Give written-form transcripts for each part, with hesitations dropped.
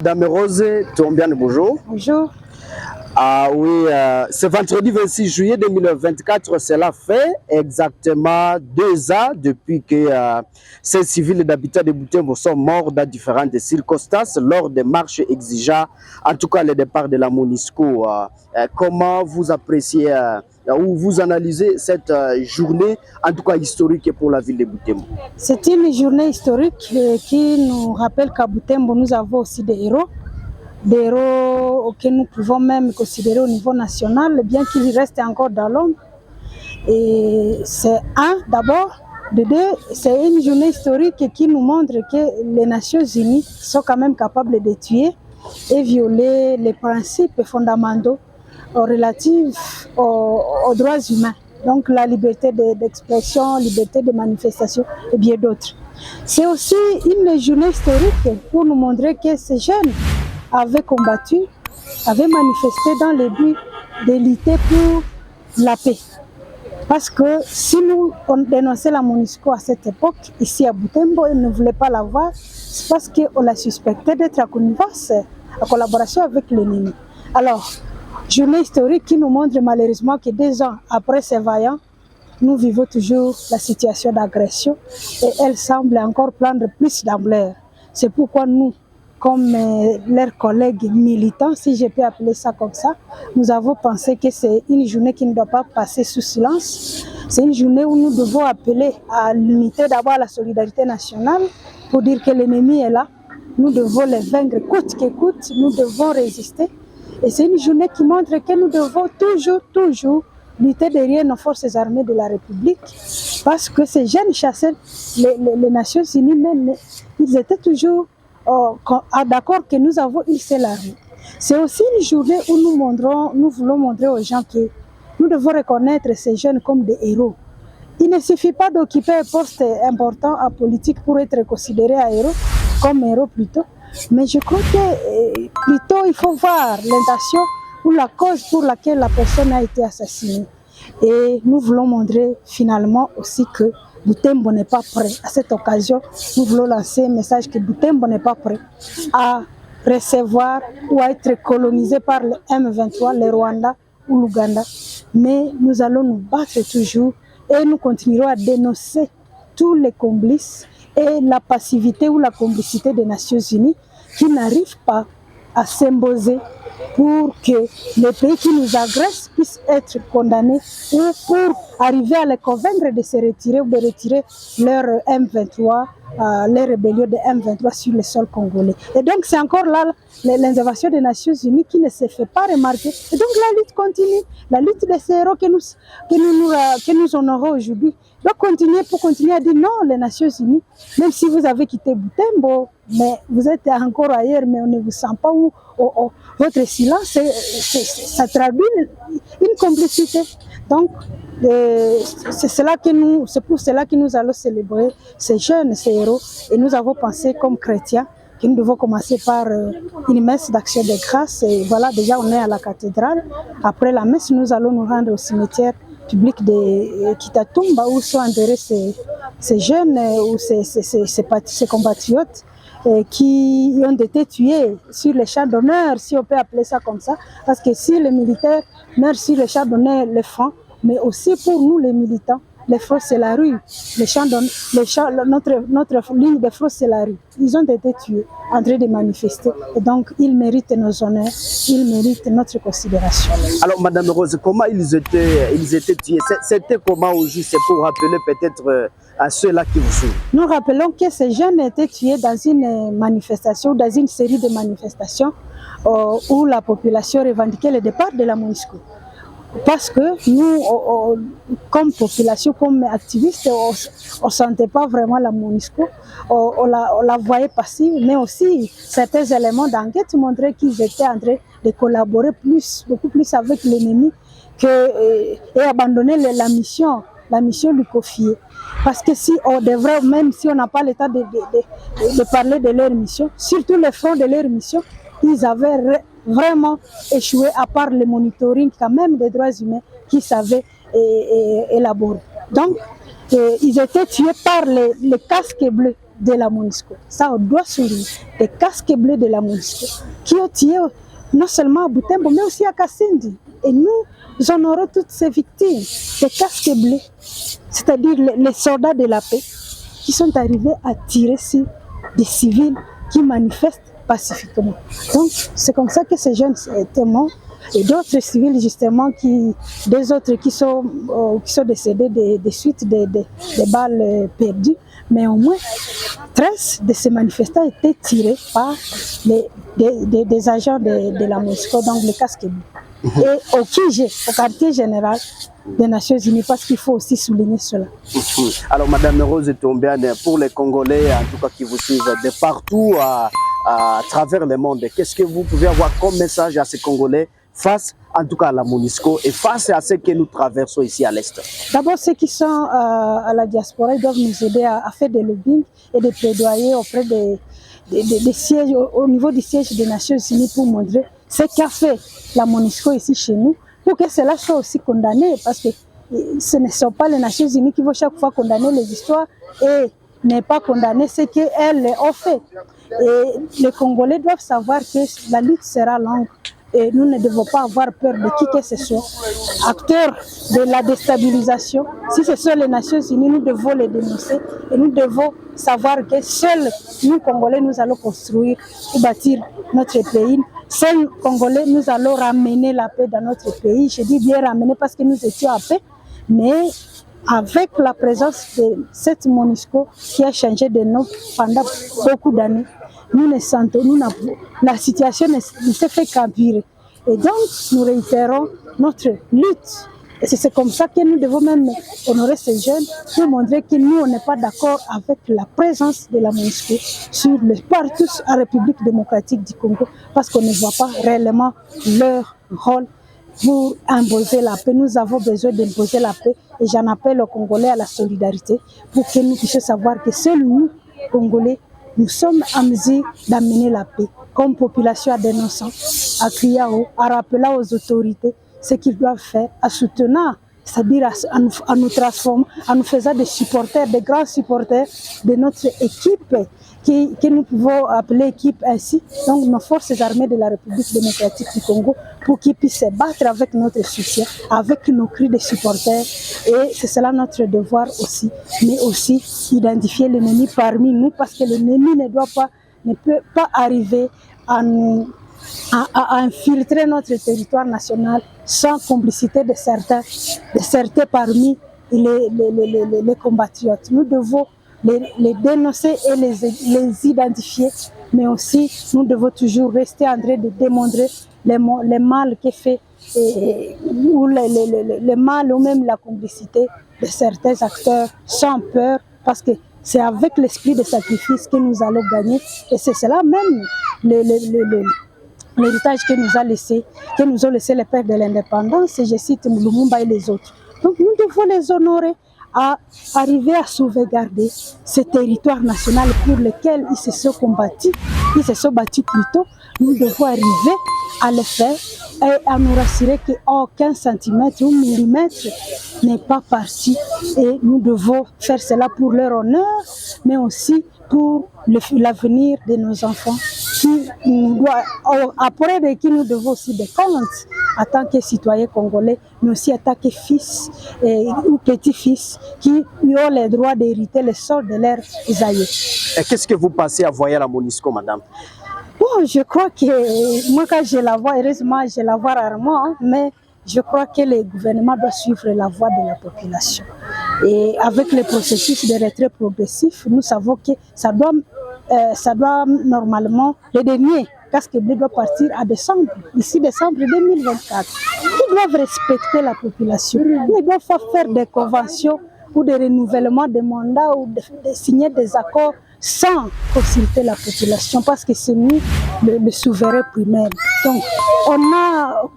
Dame Rose Tombiane, bonjour. Bonjour. Ah oui, ce vendredi 26 juillet 2024, cela fait exactement 2 ans depuis que ces civils d'habitat de Butembo sont morts dans différentes circonstances lors des marches exigeant, en tout cas le départ de la MONUSCO. Comment vous appréciez ou vous analysez cette journée, en tout cas historique pour la ville de Butembo? C'est une journée historique qui nous rappelle qu'à Butembo, nous avons aussi des héros auxquels nous pouvons même considérer au niveau national, bien qu'ils restent encore dans l'ombre. Et c'est d'abord. De deux, c'est une journée historique qui nous montre que les Nations Unies sont quand même capables de tuer et violer les principes fondamentaux relatifs aux droits humains. Donc la liberté d'expression, liberté de manifestation et bien d'autres. C'est aussi une journée historique pour nous montrer que ces jeunes avaient combattu, avaient manifesté dans le but de lutter pour la paix. Parce que si nous on dénonçait la MONUSCO à cette époque, ici à Butembo, ils ne voulaient pas la voir, c'est parce qu'on la suspectait d'être à connivence, en collaboration avec l'ennemi. Alors, journée historique qui nous montre malheureusement que 2 ans après ces vaillants, nous vivons toujours la situation d'agression et elle semble encore prendre plus d'ampleur. C'est pourquoi nous, comme leurs collègues militants, si je peux appeler ça comme ça, nous avons pensé que c'est une journée qui ne doit pas passer sous silence. C'est une journée où nous devons appeler à l'unité, d'abord à la solidarité nationale, pour dire que l'ennemi est là. Nous devons les vaincre coûte que coûte, nous devons résister. Et c'est une journée qui montre que nous devons toujours lutter derrière nos forces armées de la République, parce que ces jeunes chasseurs, les Nations Unies, même, ils étaient toujours d'accord que nous avons une seule armée. C'est aussi une journée où nous voulons montrer aux gens que nous devons reconnaître ces jeunes comme des héros. Il ne suffit pas d'occuper un poste important en politique pour être considéré un héros, comme héros plutôt, mais je crois que plutôt il faut voir l'intention ou la cause pour laquelle la personne a été assassinée. Et nous voulons montrer finalement aussi que Butembo n'est pas prêt. À cette occasion, nous voulons lancer un message que Butembo n'est pas prêt à recevoir ou à être colonisé par le M23, le Rwanda ou l'Ouganda. Mais nous allons nous battre toujours et nous continuerons à dénoncer tous les complices et la passivité ou la complicité des Nations Unies qui n'arrivent pas à s'imposer pour que les pays qui nous agressent puissent être condamnés ou pour arriver à les convaincre de se retirer ou de retirer leur M23, les rébellions de M23 sur le sol congolais. Et donc c'est encore là l'intervention des Nations Unies qui ne se fait pas remarquer. Et donc la lutte continue, la lutte des héros que nous honorons aujourd'hui doit continuer pour continuer à dire non, les Nations Unies, même si vous avez quitté Butembo, mais vous êtes encore ailleurs, mais on ne vous sent pas où votre silence, ça traduit une complicité. Donc, c'est pour cela que nous allons célébrer ces jeunes, ces héros, et nous avons pensé comme chrétiens que nous devons commencer par une messe d'action de grâce. Et voilà, déjà on est à la cathédrale. Après la messe, nous allons nous rendre au cimetière public de Kitatumba où sont enterrés ces jeunes ou ces compatriotes qui ont été tués sur les champs d'honneur, si on peut appeler ça comme ça, parce que si les militaires meurent sur les champs d'honneur, les francs, mais aussi pour nous les militants, les front c'est la rue, notre ligne de front c'est la rue. Ils ont été tués en train de manifester, et donc ils méritent nos honneurs, ils méritent notre considération. Alors Madame Rose, comment ils étaient tués? C'était comment au juste? C'est pour rappeler peut-être à ceux-là qui vous suivent. Nous rappelons que ces jeunes étaient tués dans une manifestation, dans une série de manifestations où la population revendiquait le départ de la MONUSCO. Parce que nous, comme population, comme activistes, on ne sentait pas vraiment la MONUSCO, on la voyait passer, mais aussi certains éléments d'enquête montraient qu'ils étaient en train de collaborer beaucoup plus avec l'ennemi et abandonner la mission lui confiée. Parce que si on devrait, même si on n'a pas l'état de parler de leur mission, surtout le fond de leur mission, ils avaient vraiment échoué, à part le monitoring quand même des droits humains qu'ils savaient élaborer. Donc, ils étaient tués par les casques bleus de la MONUSCO. Ça, on doit souligner. Des casques bleus de la MONUSCO qui ont tué non seulement à Butembo, mais aussi à Kasindi. Et nous honorons toutes ces victimes, des casques bleus, c'est-à-dire les soldats de la paix qui sont arrivés à tirer sur des civils qui manifestent pacifiquement. Donc, c'est comme ça que ces jeunes étaient morts. Et d'autres civils, justement, des autres qui sont décédés des suites des balles perdues. Mais au moins, 13 de ces manifestants étaient tirés par des agents de la MONUSCO, donc les casques bleus. Et au QG, au quartier général des Nations Unies, parce qu'il faut aussi souligner cela. Alors, Madame Rose Tombiane, pour les Congolais, en tout cas qui vous suivent de partout à travers le monde, qu'est-ce que vous pouvez avoir comme message à ces Congolais face en tout cas à la MONUSCO et face à ce que nous traversons ici à l'Est? D'abord, ceux qui sont à la diaspora, ils doivent nous aider à faire des lobbying et des plaidoyers auprès des sièges, au niveau du siège des Nations Unies pour montrer ce qu'a fait la MONUSCO ici chez nous, pour que cela soit aussi condamné, parce que ce ne sont pas les Nations Unies qui vont chaque fois condamner les histoires et ne pas condamner ce qu'elles ont fait. Et les Congolais doivent savoir que la lutte sera longue. Et nous ne devons pas avoir peur de qui que ce soit. Acteurs de la déstabilisation, si ce sont les Nations Unies, nous devons les dénoncer et nous devons savoir que seuls nous, Congolais, nous allons construire et bâtir notre pays. Seuls Congolais, nous allons ramener la paix dans notre pays. Je dis bien ramener parce que nous étions à paix, mais avec la présence de cette MONUSCO qui a changé de nom pendant beaucoup d'années, nous ne sentons, la situation ne se fait qu'empirer. Et donc, nous réitérons notre lutte. Et c'est comme ça que nous devons même honorer ces jeunes pour montrer que nous, on n'est pas d'accord avec la présence de la MONUSCO partout en République démocratique du Congo, parce qu'on ne voit pas réellement leur rôle pour imposer la paix. Nous avons besoin d'imposer la paix et j'en appelle aux Congolais à la solidarité pour que nous puissions savoir que seuls nous, Congolais, nous sommes en mesure d'amener la paix comme population, à dénonçant, à crier haut, à rappeler aux autorités ce qu'ils doivent faire, à soutenir, c'est-à-dire à nous transformer, à nous faisant des supporters, des grands supporters de notre équipe, que nous pouvons appeler équipe ainsi, donc nos forces armées de la République démocratique du Congo, pour qu'ils puissent se battre avec notre soutien, avec nos cris de supporters. Et c'est cela notre devoir aussi, mais aussi identifier l'ennemi parmi nous, parce que l'ennemi ne peut pas arriver à infiltrer notre territoire national sans complicité de certains parmi les compatriotes. Nous devons les dénoncer et les identifier, mais aussi nous devons toujours rester en train de démontrer les mal qui fait, ou les mal ou même la complicité de certains acteurs sans peur, parce que c'est avec l'esprit de sacrifice que nous allons gagner, et c'est cela même l'héritage que nous ont laissé les pères de l'indépendance, et je cite Lumumba et les autres. Donc nous devons les honorer, à arriver à sauvegarder ce territoire national pour lequel ils se sont combattus, ils se sont battus plutôt. Nous devons arriver à le faire et à nous rassurer qu'aucun centimètre ou millimètre n'est pas parti, et nous devons faire cela pour leur honneur, mais aussi pour l'avenir de nos enfants, après de qui nous devons aussi des comptes en tant que citoyens congolais, mais aussi en tant que fils ou petits-fils qui ont le droit d'hériter le sort de leurs aïeux. Et qu'est-ce que vous pensez à voir la MONUSCO, madame? Bon, je crois que moi, quand je la vois, heureusement, je la vois rarement, hein, mais je crois que le gouvernement doit suivre la voie de la population. Et avec le processus de retrait progressif, nous savons que ça doit normalement, le dernier casque bleu doit partir à décembre, d'ici décembre 2024. Ils doivent respecter la population. Ils ne doivent pas faire des conventions ou des renouvellements de mandats ou de signer des accords sans consulter la population, parce que c'est nous le souverain primaire. Donc,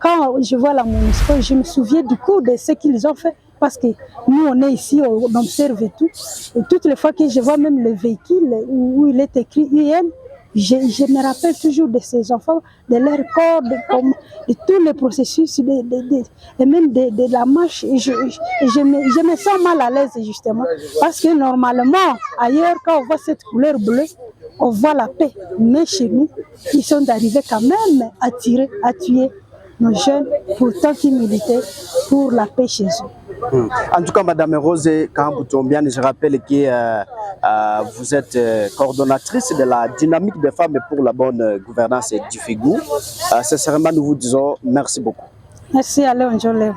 quand je vois la MONUSCO, je me souviens du coup de ce qu'ils ont fait, parce que nous, on est ici, on observe tout. Et toutes les fois que je vois même le véhicule où il est écrit UN, Je me rappelle toujours de ces enfants, de leur corps, de tous les processus, et même de la marche. Et je me sens mal à l'aise, justement. Parce que normalement, ailleurs, quand on voit cette couleur bleue, on voit la paix. Mais chez nous, ils sont arrivés quand même à tirer, à tuer nos jeunes, pourtant qui militaient pour la paix chez eux. En tout cas, Madame Rose Kambutombiane, je rappelle que vous êtes coordonnatrice de la dynamique des femmes pour la bonne gouvernance du FIGU. Sincèrement, nous vous disons merci beaucoup. Merci à Léon Jolé.